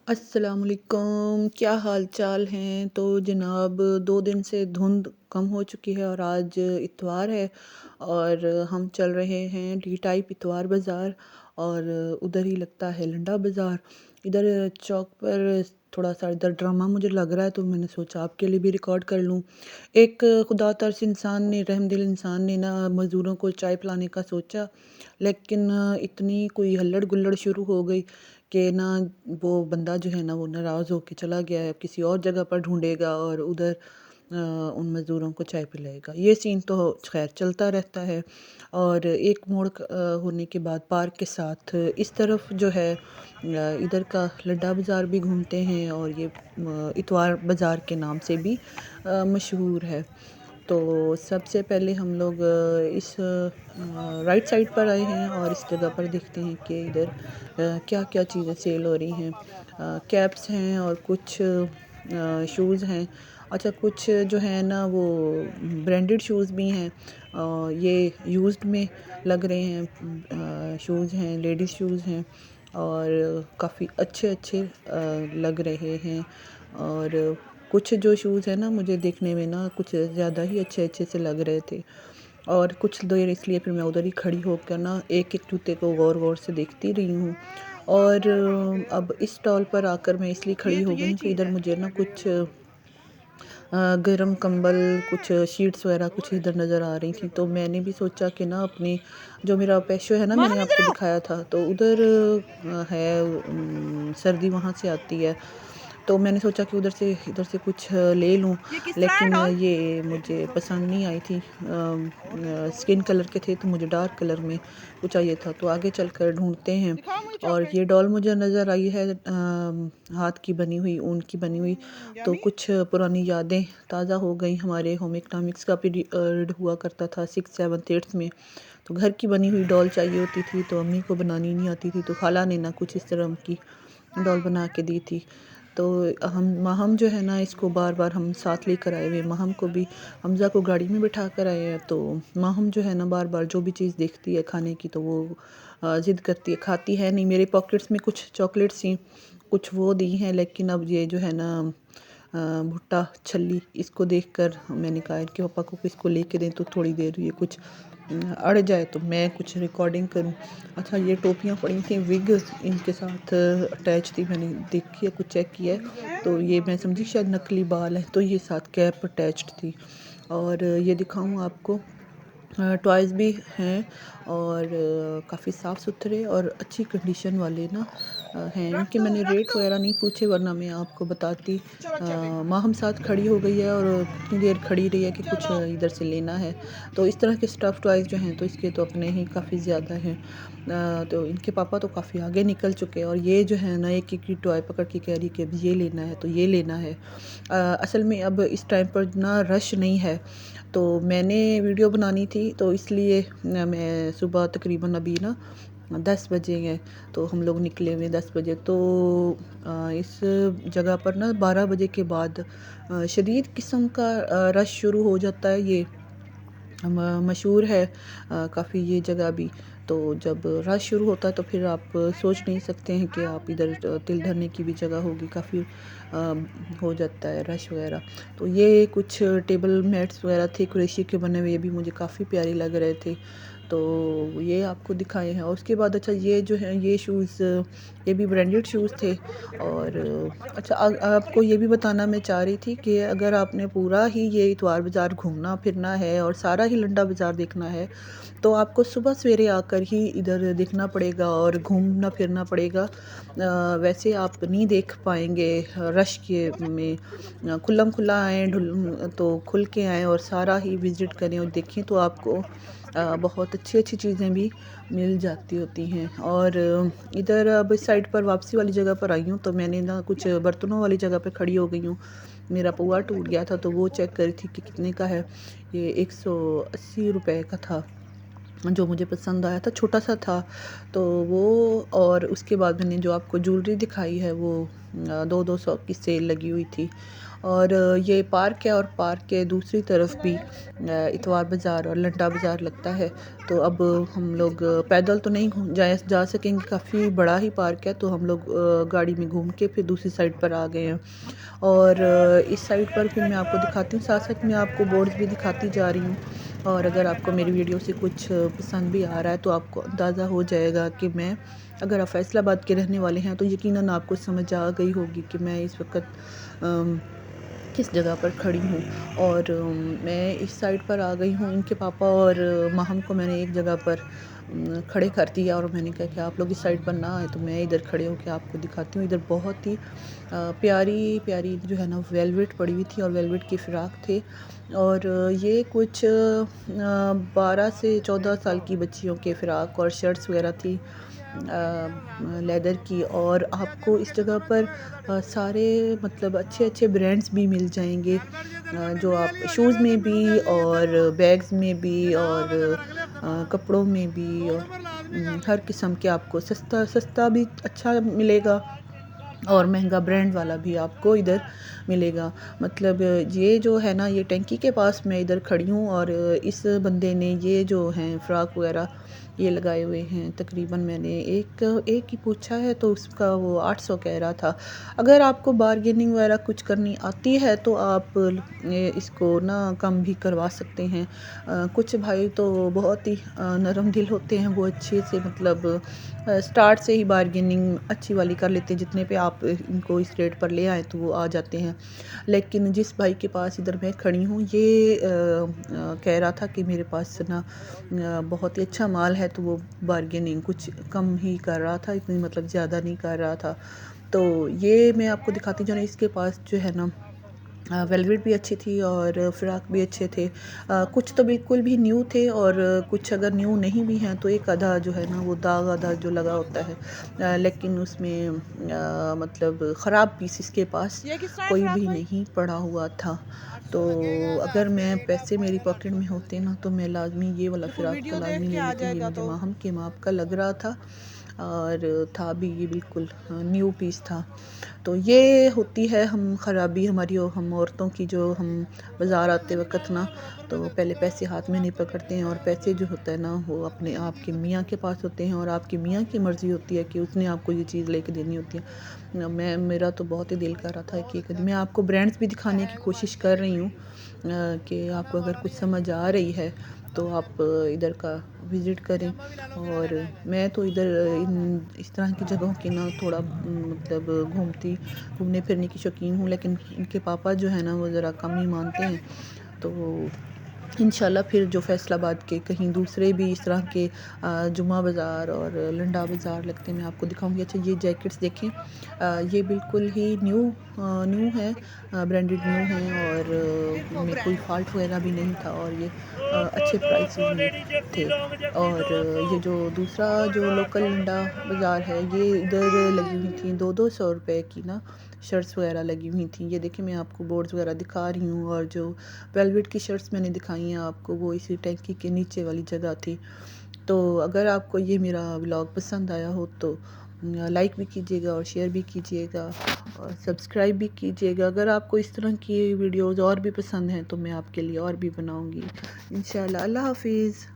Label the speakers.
Speaker 1: अस्सलामुअलैकुम, क्या हाल चाल हैं। तो जनाब 2 दिन से धुंध कम हो चुकी है और आज इतवार है और हम चल रहे हैं डी टाइप इतवार बाज़ार और उधर ही लगता है लंडा बाज़ार। इधर चौक पर थोड़ा सा इधर ड्रामा मुझे लग रहा है तो मैंने सोचा आपके लिए भी रिकॉर्ड कर लूँ। एक खुदा तरस इंसान ने, रहमदिल इंसान ने ना मज़दूरों को चाय पिलाने का सोचा, लेकिन इतनी कोई हल्लड़ गुल्लड़ शुरू हो गई कि ना वो बंदा जो है ना वो नाराज़ होके चला गया है, किसी और जगह पर ढूँढेगा और उधर उन मज़दूरों को चाय पिलाएगा। ये सीन तो ख़ैर चलता रहता है। और एक मोड़ होने के बाद पार्क के साथ इस तरफ जो है इधर का लड्डा बाज़ार भी घूमते हैं और ये इतवार बाज़ार के नाम से भी मशहूर है। तो सबसे पहले हम लोग इस राइट साइड पर आए हैं और इस जगह पर देखते हैं कि इधर क्या-क्या चीज़ें सेल हो रही हैं। कैप्स हैं और कुछ शूज़ हैं। अच्छा, कुछ जो है ना वो ब्रांडेड शूज़ भी हैं। ये यूज़्ड में लग रहे हैं। शूज़ हैं, लेडीज़ शूज़ हैं और काफ़ी अच्छे-अच्छे लग रहे हैं। और कुछ जो शूज़ हैं ना मुझे देखने में ना कुछ ज़्यादा ही अच्छे-अच्छे से लग रहे थे और कुछ देर इसलिए फिर मैं उधर ही खड़ी होकर ना एक-एक जूते को गौर-गौर से देखती रही हूँ। और अब इस स्टॉल पर आकर मैं इसलिए खड़ी
Speaker 2: ये तो
Speaker 1: हो गई
Speaker 2: यही
Speaker 1: हूँ कि
Speaker 2: चीज़
Speaker 1: इधर
Speaker 2: है।
Speaker 1: मुझे ना कुछ गरम कंबल, कुछ शीट्स वगैरह कुछ इधर नज़र आ रही थी। तो मैंने भी सोचा कि ना अपनी जो मेरा पेशो है ना, मैंने
Speaker 2: माम
Speaker 1: आपको
Speaker 2: इधर आओ।
Speaker 1: दिखाया था तो उधर है सर्दी वहाँ से आती है। तो मैंने सोचा कि उधर से इधर से कुछ ले लूँ,
Speaker 2: ये किस तरह है
Speaker 1: लेकिन
Speaker 2: डॉल?
Speaker 1: ये मुझे पसंद नहीं आई थी। स्किन कलर के थे तो मुझे डार्क कलर में कुछ चाहिए था, तो आगे चलकर ढूँढते हैं।
Speaker 2: दिखाओ मुझे
Speaker 1: और
Speaker 2: चॉकलेट।
Speaker 1: ये डॉल मुझे नज़र आई है हाथ की बनी हुई, ऊन की बनी हुई। तो
Speaker 2: यम्मी।
Speaker 1: कुछ पुरानी यादें ताज़ा हो गई। हमारे होम इकोनॉमिक्स का पीरियड हुआ करता था 6th 7th 8th में। तो घर की बनी हुई डॉल चाहिए होती थी तो अम्मी को बनानी नहीं आती थी, तो खाला ने ना कुछ इस तरह की डॉल बना के दी थी। तो हम माहम जो है ना इसको बार-बार हम साथ लेकर आए हुए हैं। माहम को भी, हमज़ा को गाड़ी में बिठा कर आए हैं। तो माहम जो है ना बार-बार जो भी चीज़ देखती है खाने की तो वो ज़िद करती है, खाती है नहीं। मेरे पॉकेट्स में कुछ चॉकलेट्स थी, कुछ वो दी हैं, लेकिन अब ये जो है ना भुट्टा छल्ली, इसको देखकर मैंने कहा कि पापा को इसको लेके दें तो थोड़ी देर ये कुछ अड़ जाए तो मैं कुछ रिकॉर्डिंग करूं। अच्छा, ये टोपियां पड़ी थी, विग इनके साथ अटैच थी, मैंने देखी है, कुछ चेक किया है तो ये मैं समझी शायद नकली बाल है, तो ये साथ कैप अटैच्ड थी। और ये दिखाऊं आपको, टॉयज़ भी हैं और काफ़ी साफ़ सुथरे और अच्छी कंडीशन वाले ना हैं।
Speaker 2: रख
Speaker 1: इनके
Speaker 2: दो
Speaker 1: मैंने
Speaker 2: रख
Speaker 1: रेट
Speaker 2: दो।
Speaker 1: वगैरह नहीं पूछे वरना मैं आपको बताती।
Speaker 2: चलो चॉकलेट।
Speaker 1: माँ हम साथ खड़ी हो गई है और कितनी देर खड़ी रही है कि कुछ
Speaker 2: चलो।
Speaker 1: इधर से लेना है। तो इस तरह के स्टफ़ टॉयज़ जो हैं तो इसके तो अपने ही काफ़ी ज़्यादा हैं। तो इनके पापा तो काफ़ी आगे निकल चुके हैं और ये जो है ना एक एक टॉय पकड़ के कह रही कि अब ये लेना है तो ये लेना है। असल में अब इस टाइम पर ना रश नहीं है, तो मैंने वीडियो बनानी थी तो इसलिए मैं सुबह तकरीबन अभी ना 10 बजे हैं तो हम लोग निकले हुए 10 बजे। तो इस जगह पर ना 12 बजे के बाद शदीद किस्म का रश शुरू हो जाता है। ये मशहूर है काफ़ी ये जगह भी। तो जब रश शुरू होता है तो फिर आप सोच नहीं सकते हैं कि आप इधर तिल धरने की भी जगह होगी, काफ़ी हो जाता है रश वगैरह। तो ये कुछ टेबल मैट्स वगैरह थे क्रोशिया के बने हुए, ये भी मुझे काफ़ी प्यारे लग रहे थे, तो ये आपको दिखाए हैं। और उसके बाद अच्छा, ये जो है ये शूज़, ये भी ब्रांडेड शूज़ थे। और अच्छा, आपको ये भी बताना मैं चाह रही थी कि अगर आपने पूरा ही ये इतवार बाज़ार घूमना फिरना है और सारा ही लंडा बाज़ार देखना है तो आपको सुबह सवेरे आकर ही इधर देखना पड़ेगा और घूमना फिरना पड़ेगा। वैसे आप नहीं देख पाएंगे रश के में। खुल्लम खुल्ला आएँ, ढुल तो खुल के आएँ और सारा ही विज़िट करें और देखें तो आपको बहुत अच्छी-अच्छी चीज़ें भी मिल जाती होती हैं। और इधर अब इस साइड पर वापसी वाली जगह पर आई हूँ तो मैंने ना कुछ बर्तनों वाली जगह पे खड़ी हो गई हूँ। मेरा पौआ टूट गया था तो वो चेक कर रही थी कि कितने का है। ये 180 रुपए का था। जो मुझे पसंद आया था, छोटा सा था तो वो। और उसके बाद मैंने जो आपको ज्वेलरी दिखाई है वो 200 की सेल लगी हुई थी। और ये पार्क है और पार्क के दूसरी तरफ भी इतवार बाज़ार और लंडा बाज़ार लगता है। तो अब हम लोग पैदल तो नहीं जा सकेंगे, काफ़ी बड़ा ही पार्क है, तो हम लोग गाड़ी में घूम के फिर दूसरी साइड पर आ गए हैं। और इस साइड पर फिर मैं आपको दिखाती हूँ, साथ साथ मैं आपको बोर्ड्स भी दिखाती जा रही हूँ। और अगर आपको मेरी वीडियो से कुछ पसंद भी आ रहा है तो आपको अंदाज़ा हो जाएगा कि मैं, अगर आप फैसलाबाद के रहने वाले हैं तो यकीनन आपको समझ आ गई होगी कि मैं इस वक्त किस जगह पर खड़ी हूँ। और मैं इस साइड पर आ गई हूँ। इनके पापा और माहम को मैंने एक जगह पर खड़े कर दिया और मैंने कहा कि आप लोग इस साइड पर ना आए तो मैं इधर खड़े होकर आपको दिखाती हूँ। इधर बहुत ही प्यारी प्यारी जो है ना वेलवेट पड़ी हुई थी और वेलवेट की फ़्राक थे। और ये कुछ 12 से 14 साल की बच्चियों के फ़्राक और शर्ट्स वगैरह थी लेदर की। और आपको इस जगह पर सारे मतलब अच्छे अच्छे ब्रांड्स भी मिल जाएंगे, जो आप शूज़ में भी और बैग्स में भी और कपड़ों में भी। और हर किस्म के आपको सस्ता सस्ता भी अच्छा मिलेगा और महंगा ब्रांड वाला भी आपको इधर मिलेगा। मतलब ये जो है ना, ये टंकी के पास मैं इधर खड़ी हूँ और इस बंदे ने ये जो हैं फ़्राक वगैरह ये लगाए हुए हैं। तकरीबन मैंने एक एक ही पूछा है तो उसका वो 800 कह रहा था। अगर आपको बारगेनिंग वगैरह कुछ करनी आती है तो आप इसको ना कम भी करवा सकते हैं। कुछ भाई तो बहुत ही नरम दिल होते हैं, वो अच्छे से मतलब स्टार्ट से ही बारगेनिंग अच्छी वाली कर लेते हैं, जितने पे आप इनको इस रेट पर ले आए तो वो आ जाते हैं। लेकिन जिस भाई के पास इधर मैं खड़ी हूँ ये कह रहा था कि मेरे पास ना बहुत ही अच्छा माल है, तो वो बारगेनिंग कुछ कम ही कर रहा था, इतनी मतलब ज़्यादा नहीं कर रहा था। तो ये मैं आपको दिखाती जाऊँ, इसके पास जो है ना वेलवेट भी अच्छी थी और फ़्राक भी अच्छे थे। कुछ तो बिल्कुल भी न्यू थे और कुछ अगर न्यू नहीं भी हैं तो एक आधा जो है ना वो दाग आधा जो लगा होता है। लेकिन उसमें मतलब ख़राब पीस इसके पास कोई भी नहीं पड़ा हुआ था। तो अगर मैं पैसे मेरी पॉकेट में होते ना तो मैं लाज़मी ये वाला फ़्राक तो लाज़मी ले लेती। ये मुझे माहम के माप का लग रहा था और था भी ये बिल्कुल न्यू पीस था। तो ये होती है हम ख़राबी हमारी और हम औरतों की, जो हम बाज़ार आते वक़्त ना तो पहले पैसे हाथ में नहीं पकड़ते हैं और पैसे जो होता है ना वो अपने आपके मियाँ के पास होते हैं और आपकी मियाँ की मर्ज़ी होती है कि उसने आपको ये चीज़ लेके देनी होती है। मेरा तो बहुत ही दिल कर रहा था कि मैं आपको ब्रांड्स भी दिखाने की कोशिश कर रही हूँ कि आपको अगर कुछ समझ आ रही है तो आप इधर का विज़िट करें। और मैं तो इधर इस तरह की जगहों की ना थोड़ा मतलब घूमने फिरने की शौकीन हूँ, लेकिन इनके पापा जो है ना वो ज़रा कम ही मानते हैं। तो इंशाल्लाह फिर जो फैसलाबाद के कहीं दूसरे भी इस तरह के जुमा बाज़ार और लंडा बाज़ार लगते हैं मैं आपको दिखाऊंगी। अच्छा ये जैकेट्स देखें, ये बिल्कुल ही न्यू है, ब्रांडेड न्यू हैं और में कोई फॉल्ट वगैरह भी नहीं था और ये अच्छे प्राइसेस में थे। और ये जो दूसरा जो लोकल लंडा बाज़ार है ये इधर लगी हुई थी 200 रुपए की ना शर्ट्स वगैरह लगी हुई थी। ये देखिए मैं आपको बोर्ड्स वगैरह दिखा रही हूँ और जो वेलवेट की शर्ट्स मैंने दिखाई हैं आपको वो इसी टैंकी के नीचे वाली जगह थी। तो अगर आपको ये मेरा व्लॉग पसंद आया हो तो लाइक भी कीजिएगा और शेयर भी कीजिएगा और सब्सक्राइब भी कीजिएगा। अगर आपको इस तरह की वीडियोज़ और भी पसंद हैं तो मैं आपके लिए और भी बनाऊँगी इंशाल्लाह। अल्लाह हाफिज़।